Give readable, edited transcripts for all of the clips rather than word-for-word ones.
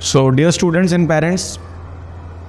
So dear students and parents,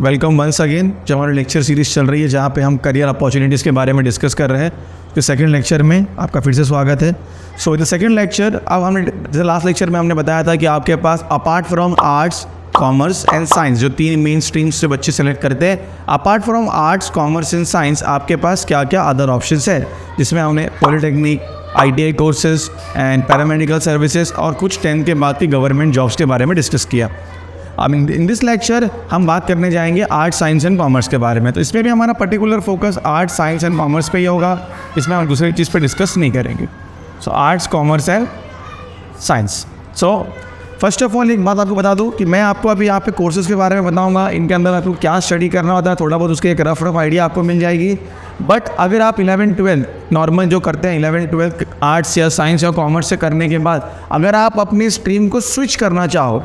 welcome once again. जो हमारी lecture series चल रही है जहाँ पे हम करियर अपॉर्चुनिटीज़ के बारे में डिस्कस कर रहे हैं, तो सेकंड लेक्चर में आपका फिर से स्वागत है। सो द सेकंड लेक्चर, अब हमने जैसे लास्ट लेक्चर में हमने बताया था कि आपके पास apart from arts, commerce and science, जो तीन मेन स्ट्रीम्स से बच्चे सेलेक्ट करते हैं, apart from arts, commerce and science आपके पास क्या क्या अदर ऑप्शंस है, जिसमें हमने polytechnic, ITI courses and paramedical services और कुछ 10th के बाद की गवर्नमेंट जॉब्स के बारे में डिस्कस किया। अब इन दिस लेक्चर हम बात करने जाएंगे आर्ट्स, साइंस एंड कॉमर्स के बारे में। तो इसमें भी हमारा particular focus arts, science and commerce पे ही होगा, इसमें हम दूसरी चीज़ पे डिस्कस नहीं करेंगे। So arts, commerce and science. So first of all एक बात आपको बता दूं कि मैं आपको अभी यहाँ पे कोर्सेज़ के बारे में बताऊंगा, इनके अंदर आपको क्या स्टडी करना होता है, थोड़ा बहुत उसके एक रफ आइडिया आपको मिल जाएगी। बट अगर आप 11-12 नॉर्मल जो करते हैं 11-12 आर्ट्स या साइंस या कॉमर्स से करने के बाद अगर आप अपनी स्ट्रीम को स्विच करना चाहो,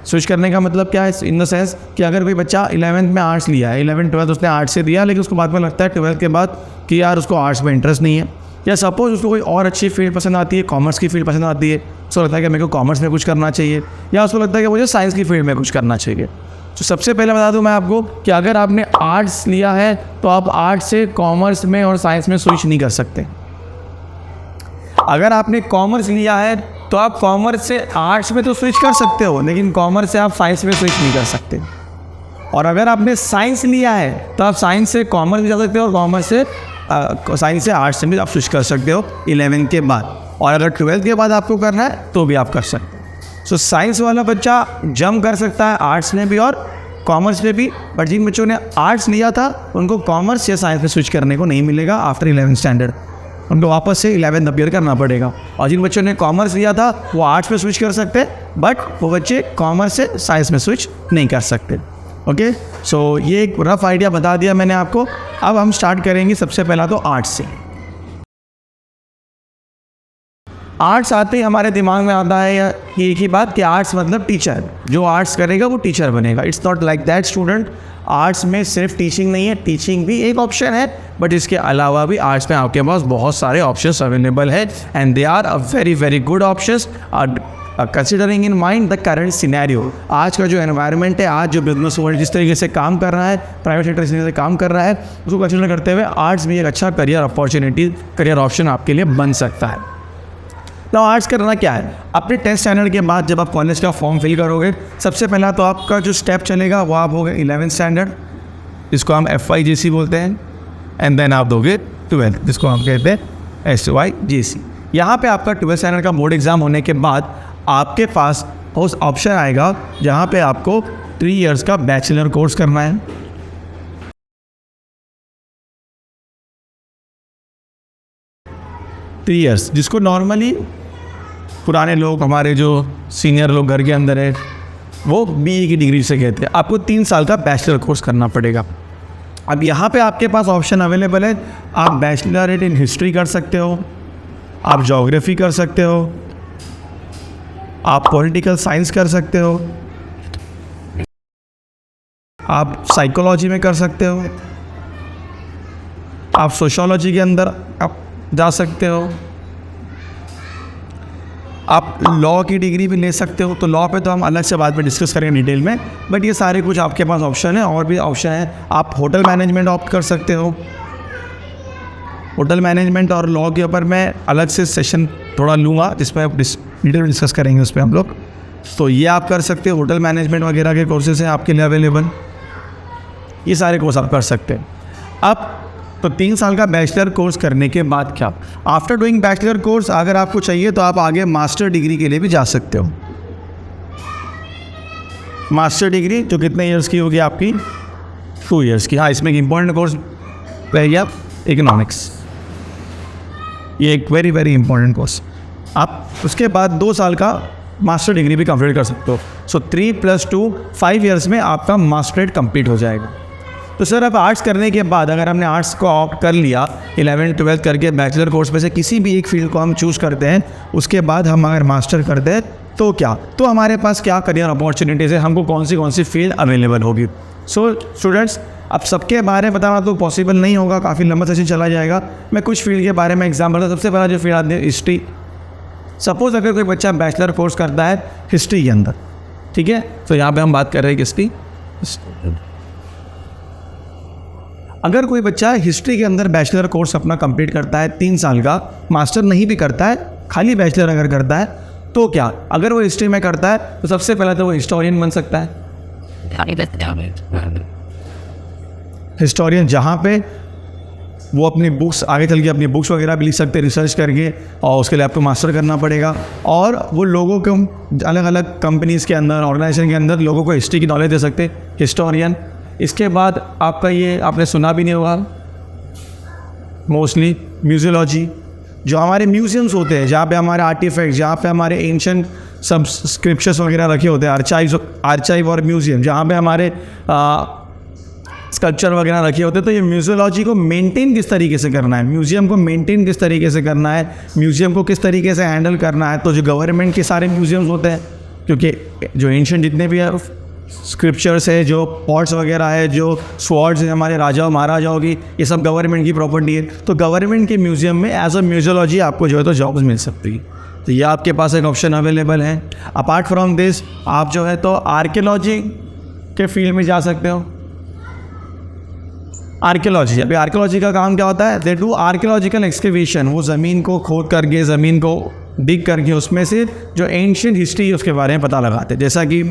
स्विच करने का मतलब क्या है, इन द सेंस कि अगर कोई बच्चा 11th में आर्ट्स लिया है, 11-12 उसने आर्ट्स से दिया, लेकिन उसको बाद में लगता है 12th के बाद कि यार उसको आर्ट्स में इंटरेस्ट नहीं है, या सपोज उसको कोई और अच्छी फील्ड पसंद आती है, कॉमर्स की फील्ड पसंद आती है, उसको लगता है कि मेरे को कॉमर्स में कुछ करना चाहिए, या उसको लगता है कि मुझे साइंस की फील्ड में कुछ करना चाहिए। तो सबसे पहले बता दूं मैं आपको कि अगर आपने आर्ट्स लिया है तो आप आर्ट्स से कॉमर्स में और साइंस में स्विच नहीं कर सकते। अगर आपने कॉमर्स लिया है तो आप कॉमर्स से आर्ट्स में तो स्विच कर सकते हो, लेकिन कॉमर्स से आप साइंस में स्विच नहीं कर सकते। और अगर आपने साइंस लिया है तो आप साइंस से कॉमर्स भी जा सकते हो और कॉमर्स से साइंस से आर्ट्स में भी आप स्विच कर सकते हो 11th के बाद। और अगर 12th के बाद आपको करना है तो भी आप कर सकते हो। सो साइंस वाला बच्चा जंप कर सकता है आर्ट्स में भी और कॉमर्स में भी, बट जिन बच्चों ने आर्ट्स लिया था उनको कॉमर्स या साइंस में स्विच करने को नहीं मिलेगा आफ्टर 11th स्टैंडर्ड, उनको वापस से 11th अपीयर करना पड़ेगा। और जिन बच्चों ने कॉमर्स लिया था वो आर्ट्स में स्विच कर सकते हैं, बट वो बच्चे कॉमर्स से साइंस में स्विच नहीं कर सकते। ओके, सो ये एक रफ आइडिया बता दिया मैंने आपको। अब हम स्टार्ट करेंगे सबसे पहला तो आर्ट्स से। आर्ट्स आते ही हमारे दिमाग में आता है कि एक ही बात कि आर्ट्स मतलब टीचर, जो आर्ट्स करेगा वो टीचर बनेगा। It's not like that student. Arts में सिर्फ टीचिंग नहीं है, टीचिंग भी एक ऑप्शन है, बट इसके अलावा भी आर्ट्स में आपके पास बहुत सारे ऑप्शंस अवेलेबल है and they are a very very good options considering in mind the current scenario. आज का जो एनवायरनमेंट है, आज जो बिजनेस वर्ल्ड जिस तरीके से काम कर रहा है, प्राइवेट सेक्टर जिस तरीके से काम कर रहा है, उसको कंसिडर करते हुए आर्ट्स भी एक अच्छा करियर अपॉर्चुनिटी, करियर ऑप्शन आपके लिए बन सकता है। तो आर्ट्स करना क्या है, अपने 10th स्टैंडर्ड के बाद जब आप कॉलेज का फॉर्म फिल करोगे, सबसे पहला तो आपका जो स्टेप चलेगा वो आप होगे 11th स्टैंडर्ड, जिसको हम FYGC बोलते हैं, एंड देन आप दोगे 12th, जिसको हम कहते हैं SYGC। यहाँ पे आपका 12th स्टैंडर्ड का बोर्ड एग्ज़ाम होने के बाद आपके पास उस ऑप्शन आएगा जहाँ पे आपको 3 years का बैचलर कोर्स करना है। थ्री ईयर्स, जिसको नॉर्मली पुराने लोग, हमारे जो सीनियर लोग घर के अंदर है, वो BE की डिग्री से कहते हैं। आपको 3 साल का बैचलर कोर्स करना पड़ेगा। अब यहाँ पे आपके पास ऑप्शन अवेलेबल है, आप बैचलरेट इन हिस्ट्री कर सकते हो, आप ज्योग्राफी कर सकते हो, आप पॉलिटिकल साइंस कर सकते हो, आप साइकोलॉजी में कर सकते हो, आप सोशियोलॉजी के अंदर आप जा सकते हो, आप लॉ की डिग्री भी ले सकते हो। तो लॉ पे तो हम अलग से बाद में डिस्कस करेंगे डिटेल में, बट ये सारे कुछ आपके पास ऑप्शन है। और भी ऑप्शन है, आप होटल मैनेजमेंट ऑप्ट कर सकते हो। होटल मैनेजमेंट और लॉ के ऊपर मैं अलग से सेशन थोड़ा लूँगा, जिसमें डिटेल डिस्कस करेंगे उस पर हम लोग। तो ये आप कर सकते हो, होटल मैनेजमेंट वगैरह के कोर्सेज हैं आपके लिए अवेलेबल, ये सारे कोर्स आप कर सकते हैं। अब तो 3 साल का बैचलर कोर्स करने के बाद क्या, आफ्टर डूइंग बैचलर कोर्स अगर आपको चाहिए तो आप आगे मास्टर डिग्री के लिए भी जा सकते हो। मास्टर डिग्री जो कितने इयर्स की होगी आपकी, 2 years की। हाँ, इसमें एक इम्पॉर्टेंट कोर्स रह गया इकोनॉमिक्स, ये एक वेरी वेरी इंपॉर्टेंट कोर्स। आप उसके बाद 2 साल का मास्टर डिग्री भी कंप्लीट कर सकते हो। सो 3 + 2 5 years में आपका मास्टरेट कंप्लीट हो जाएगा। तो सर अब आर्ट्स करने के बाद अगर हमने आर्ट्स को ऑप्ट कर लिया, 11th-12th करके बैचलर कोर्स में से किसी भी एक फील्ड को हम चूज़ करते हैं, उसके बाद हम अगर मास्टर करते हैं तो क्या, तो हमारे पास क्या करियर अपॉर्चुनिटीज़ है, हमको कौन सी फील्ड अवेलेबल होगी। सो स्टूडेंट्स, अब सबके बारे में बताना तो पॉसिबल नहीं होगा, काफ़ी लंबा सेशन चला जाएगा। मैं कुछ फील्ड के बारे में एग्जाम्पल, सबसे पहला जो फील्ड आती है हिस्ट्री। सपोज़ अगर कोई बच्चा बैचलर कोर्स करता है हिस्ट्री के अंदर, ठीक है। तो यहाँ पे हम बात कर रहे हैं किसकी, अगर कोई बच्चा हिस्ट्री के अंदर बैचलर कोर्स अपना कंप्लीट करता है 3 साल का, मास्टर नहीं भी करता है, खाली बैचलर अगर करता है तो क्या, अगर वो हिस्ट्री में करता है तो सबसे पहले तो वो हिस्टोरियन बन सकता है। हिस्टोरियन जहाँ पे वो अपनी बुक्स आगे चल के अपनी बुक्स वगैरह भी लिख सकते हैं रिसर्च करके, और उसके लिए आपको मास्टर करना पड़ेगा, और वो लोगों को अलग अलग कंपनीज़ के अंदर, ऑर्गेनाइजेशन के अंदर लोगों को हिस्ट्री की नॉलेज दे सकते, हिस्टोरियन। इसके बाद आपका ये आपने सुना भी नहीं होगा मोस्टली म्यूजियोलॉजी, जो हमारे म्यूजियम्स होते हैं जहाँ पे हमारे आर्टिफैक्ट्स, जहाँ पे हमारे एंशिएंट सब स्क्रिप्चर्स वगैरह रखे होते हैं, आर्चाइव और म्यूजियम जहाँ पे हमारे स्कल्पचर वगैरह रखे होते हैं। तो ये म्यूजियोलॉजी को मेंटेन किस तरीके से करना है, म्यूजियम को मेंटेन किस तरीके से करना है, म्यूजियम को किस तरीके से हैंडल करना है। तो जो गवर्नमेंट के सारे म्यूजियम्स होते हैं, क्योंकि जो एंशिएंट जितने भी स्क्रिप्चर्स है, जो पॉट्स वगैरह है, जो स्वॉर्ड्स हैं हमारे राजाओं महाराजाओं की, ये सब गवर्नमेंट की प्रॉपर्टी है। तो गवर्नमेंट के म्यूजियम में एज अ म्यूजियोलॉजी आपको जो है तो जॉब्स मिल सकती है। तो ये आपके पास एक ऑप्शन अवेलेबल है। अपार्ट फ्रॉम दिस आप जो है तो आर्कियोलॉजी के फील्ड में जा सकते हो। आर्कियोलॉजी, अभी आर्कियोलॉजी का काम क्या होता है, दे डू आर्कियोलॉजिकल एक्सकेवेशन, वो ज़मीन को खोद करके, ज़मीन को डिग करके उसमें से जो एंशिएंट हिस्ट्री है उसके बारे में पता लगाते हैं। जैसा कि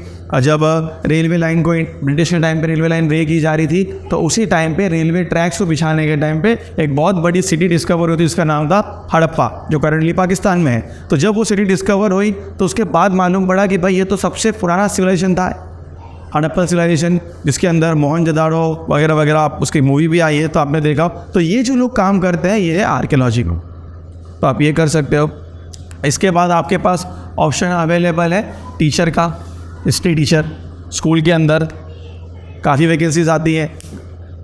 जब रेलवे लाइन को ब्रिटिश के टाइम पे रेलवे लाइन रे की जा रही थी, तो उसी टाइम पे रेलवे ट्रैक्स को बिछाने के टाइम पे एक बहुत बड़ी सिटी डिस्कवर हुई थी, जिसका नाम था हड़प्पा, जो करंटली पाकिस्तान में है। तो जब वो सिटी डिस्कवर हुई तो उसके बाद मालूम पड़ा कि भाई ये तो सबसे पुराना सिविलाइजेशन था, हड़प्पा सिविलाइजेशन, जिसके अंदर मोहनजोदाड़ो वगैरह वगैरह, आप उसकी मूवी भी आई है तो आपने देखा। तो ये जो लोग काम करते हैं ये है आर्कियोलॉजी को, तो आप ये कर सकते हो। इसके बाद आपके पास ऑप्शन अवेलेबल है टीचर का, हिस्ट्री टीचर। स्कूल के अंदर काफ़ी वैकेंसीज आती है,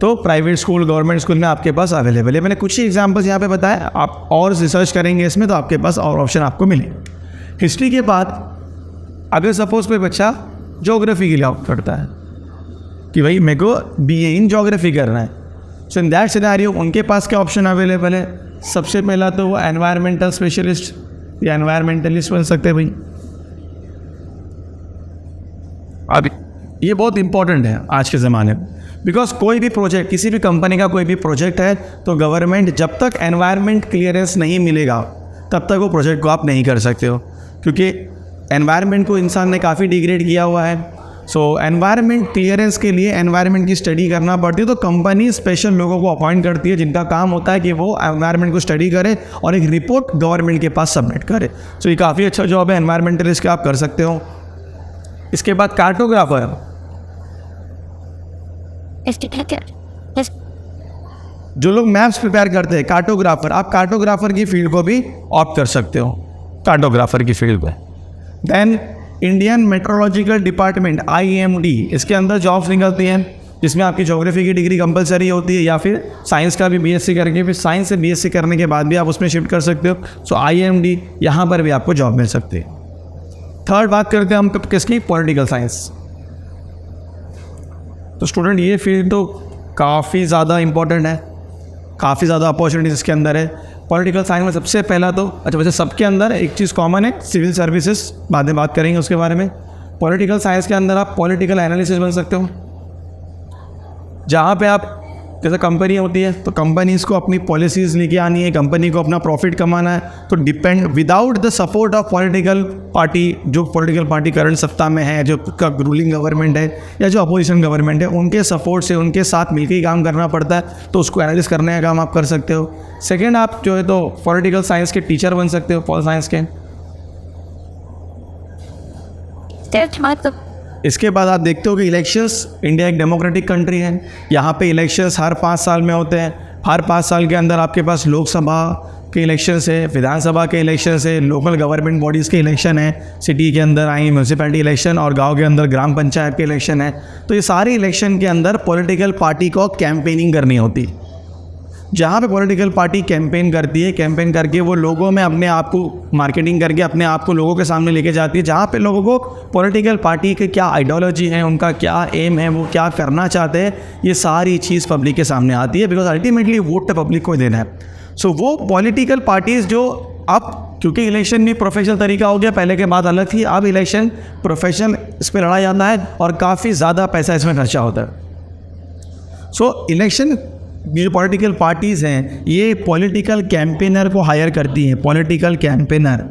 तो प्राइवेट स्कूल, गवर्नमेंट स्कूल में आपके पास अवेलेबल है। मैंने कुछ ही एग्जांपल्स यहाँ पे बताया, आप और रिसर्च करेंगे इसमें तो आपके पास और ऑप्शन आपको मिले। हिस्ट्री के बाद अगर सपोज़ कोई बच्चा ज्योग्राफी के लिए ऑप्ट करता है कि भाई मेरे को BA इन ज्योग्राफी करना है, सो इन दैट सिनेरियो उनके पास क्या ऑप्शन अवेलेबल है। सबसे पहला तो वो एनवायरमेंटल स्पेशलिस्ट या एनवायरमेंटलिस्ट बन सकते हैं भाई। अब ये बहुत इंपॉर्टेंट है आज के ज़माने में, बिकॉज कोई भी प्रोजेक्ट, किसी भी कंपनी का कोई भी प्रोजेक्ट है तो गवर्नमेंट जब तक एनवायरमेंट क्लियरेंस नहीं मिलेगा तब तक वो प्रोजेक्ट को आप नहीं कर सकते हो, क्योंकि एनवायरनमेंट को इंसान ने काफ़ी डिग्रेड किया हुआ है। सो एनवायरनमेंट क्लियरेंस के लिए एनवायरनमेंट की स्टडी करना पड़ती है, तो कंपनी स्पेशल लोगों को अपॉइंट करती है जिनका काम होता है कि वो एनवायरनमेंट को स्टडी करे और एक रिपोर्ट गवर्नमेंट के पास सबमिट करे। सो ये काफ़ी अच्छा जॉब है एनवायरमेंटलिस्ट का, आप कर सकते हो। इसके बाद कार्टोग्राफर, जो लोग मैप्स प्रिपेयर करते हैं, कार्टोग्राफर, आप कार्टोग्राफर की फील्ड को भी ऑप्ट कर सकते हो, कार्टोग्राफर की फील्ड पे। Then Indian meteorological department IMD, इसके अंदर जॉब्स निकलती हैं जिसमें आपकी ज्योग्राफी की डिग्री कंपलसरी होती है, या फिर साइंस का भी BSc करके, फिर साइंस से BSc करने के बाद भी आप उसमें शिफ्ट कर सकते हो। सो IMD यहाँ पर भी आपको जॉब मिल सकती है। थर्ड बात करते हैं हम किसकी, पॉलिटिकल साइंस। तो स्टूडेंट ये फील्ड तो काफ़ी ज़्यादा इंपॉर्टेंट है, काफ़ी ज़्यादा अपॉर्चुनिटीज़ इसके अंदर है। पॉलिटिकल साइंस में सबसे पहला तो वैसे सबके अंदर एक चीज़ कॉमन है, सिविल सर्विसेज, बाद में बात करेंगे उसके बारे में। पॉलिटिकल साइंस के अंदर आप पॉलिटिकल एनालिसिस बन सकते हो, जहाँ पे आप जैसे कंपनी होती है तो कंपनीज़ को अपनी पॉलिसीज़ लेके आनी है, कंपनी को अपना प्रॉफिट कमाना है, तो depend without the support of political party, जो पॉलिटिकल पार्टी करंट सत्ता में है, जो रूलिंग गवर्नमेंट है या जो अपोजिशन गवर्नमेंट है, उनके सपोर्ट से, उनके साथ मिलकर ही काम करना पड़ता है। तो उसको एनालिसिस करने का काम आप कर सकते हो। सेकेंड, आप जो है तो पॉलिटिकल साइंस के टीचर बन सकते हो, पॉल साइंस के। इसके बाद आप देखते हो कि इलेक्शंस, इंडिया एक डेमोक्रेटिक कंट्री है, यहाँ पे इलेक्शंस हर 5 साल में होते हैं। हर 5 साल के अंदर आपके पास लोकसभा के इलेक्शंस है, विधानसभा के इलेक्शंस है, लोकल गवर्नमेंट बॉडीज़ के इलेक्शन है, सिटी के अंदर आई म्यूनसिपैलिटी इलेक्शन और गांव के अंदर ग्राम पंचायत के इलेक्शन है। तो ये सारे इलेक्शन के अंदर पॉलिटिकल पार्टी को कैंपेनिंग करनी होती है। जहाँ पे पॉलिटिकल पार्टी कैंपेन करती है, कैंपेन करके वो लोगों में अपने आप को मार्केटिंग करके अपने आप को लोगों के सामने लेके जाती है, जहाँ पे लोगों को पॉलिटिकल पार्टी के क्या आइडियोलॉजी है, उनका क्या एम है, वो क्या करना चाहते हैं, ये सारी चीज़ पब्लिक के सामने आती है, बिकॉज अल्टीमेटली वोट तो पब्लिक को देना है। सो वो पॉलिटिकल पार्टीज़ जो अब क्योंकि इलेक्शन भी प्रोफेशनल तरीका हो गया, पहले के बाद अलग थी, अब इलेक्शन प्रोफेशनल इस पर लड़ा जाता है और काफ़ी ज़्यादा पैसा इसमें खर्चा होता है। सो इलेक्शन ये जो पॉलिटिकल पार्टीज़ हैं ये पॉलिटिकल कैंपेनर को हायर करती हैं। पॉलिटिकल कैंपेनर,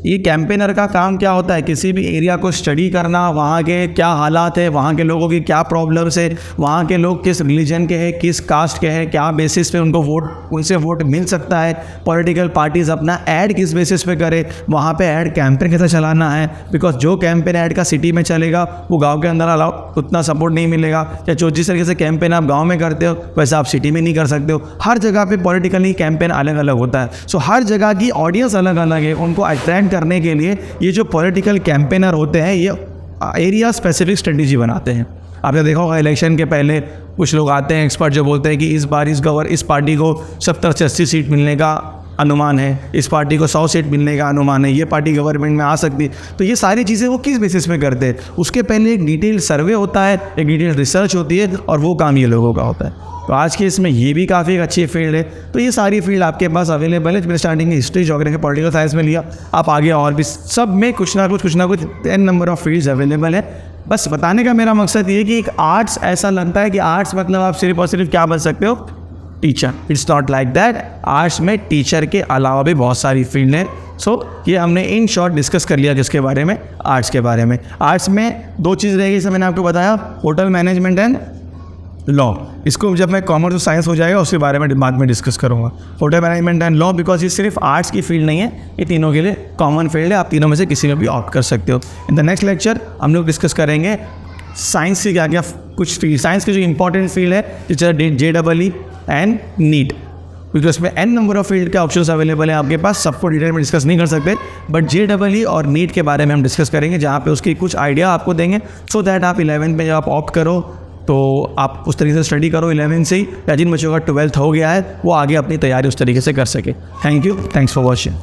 ये कैंपेनर का काम क्या होता है? किसी भी एरिया को स्टडी करना, वहाँ के क्या हालात है, वहाँ के लोगों की क्या प्रॉब्लम्स है, वहाँ के लोग किस रिलीजन के हैं, किस कास्ट के हैं, क्या बेसिस पे उनसे वोट मिल सकता है, पॉलिटिकल पार्टीज़ अपना ऐड किस बेसिस पे करे, वहाँ पे ऐड कैंपेन कैसे चलाना है। बिकॉज जो कैंपेन ऐड का सिटी में चलेगा वो गाँव के अंदर अलाउ उतना सपोर्ट नहीं मिलेगा, या जो जिस तरीके से कैंपेन आप गाँव में करते हो वैसे आप सिटी में नहीं कर सकते हो। हर जगह पर पॉलिटिकली कैंपेन अलग अलग होता है। सो हर जगह की ऑडियंस अलग अलग है, उनको अट्रैक्ट करने के लिए ये जो पॉलिटिकल कैंपेनर होते हैं ये एरिया स्पेसिफिक स्ट्रेटजी बनाते हैं। आपने देखा होगा इलेक्शन के पहले कुछ लोग आते हैं एक्सपर्ट जो बोलते हैं कि इस बार इस पार्टी को 70 से 80 सीट मिलने का अनुमान है, इस पार्टी को 100 सीट मिलने का अनुमान है, ये पार्टी गवर्नमेंट में आ सकती है। तो ये सारी चीज़ें वो किस बेसिस पे करते हैं? उसके पहले एक डिटेल सर्वे होता है, एक डिटेल रिसर्च होती है और वो काम ये लोगों का होता है। तो आज के इसमें ये भी काफ़ी अच्छी फील्ड है। तो ये सारी फील्ड आपके पास अवेलेबल है। मैंने स्टार्टिंग में हिस्ट्री, ज्योग्राफी, पॉलिटिकल साइंस में लिया, आप आगे और भी सब में कुछ ना कुछ 10 नंबर ऑफ फील्ड्स अवेलेबल है। बस बताने का मेरा मकसद ये कि एक आर्ट्स, ऐसा लगता है कि आर्ट्स मतलब आप सिर्फ और सिर्फ क्या बन सकते हो? Teacher. It's not like that. Arts में टीचर के अलावा भी बहुत सारी फील्ड है। सो ये हमने इन शॉर्ट डिस्कस कर लिया किसके बारे में? आर्ट्स के बारे में। आर्ट्स में 2 चीज़ रहेगी, जैसे मैंने आपको बताया, होटल मैनेजमेंट एंड लॉ। इसको जब मैं कॉमर्स और साइंस हो जाएगा उसके बारे में बाद में डिस्कस करूँगा। Hotel management and law, because ये सिर्फ आर्ट्स की फील्ड नहीं है, ये तीनों के लिए कॉमन फील्ड है। आप तीनों में से किसी में भी ऑप्ट कर सकते हो। इन द नेक्स्ट लेक्चर हम लोग डिस्कस करेंगे साइंस की क्या क्या कुछ फील्ड, साइंस की जो इंपॉर्टेंट फील्ड है जैसे JEE एंड नीट, क्योंकि उसमें n नंबर ऑफ फील्ड के ऑप्शंस अवेलेबल है आपके पास। सबको डिटेल में डिस्कस नहीं कर सकते, बट JEE और नीट के बारे में हम डिस्कस करेंगे, जहाँ पे उसकी कुछ आइडिया आपको देंगे, सो दैट आप 11th में जब आप ऑप्ट करो तो आप उस तरीके से स्टडी करो 11th से ही, या जिन बच्चों का 12th हो गया है वो आगे अपनी तैयारी उस तरीके से कर सके। Thank you, thanks for watching.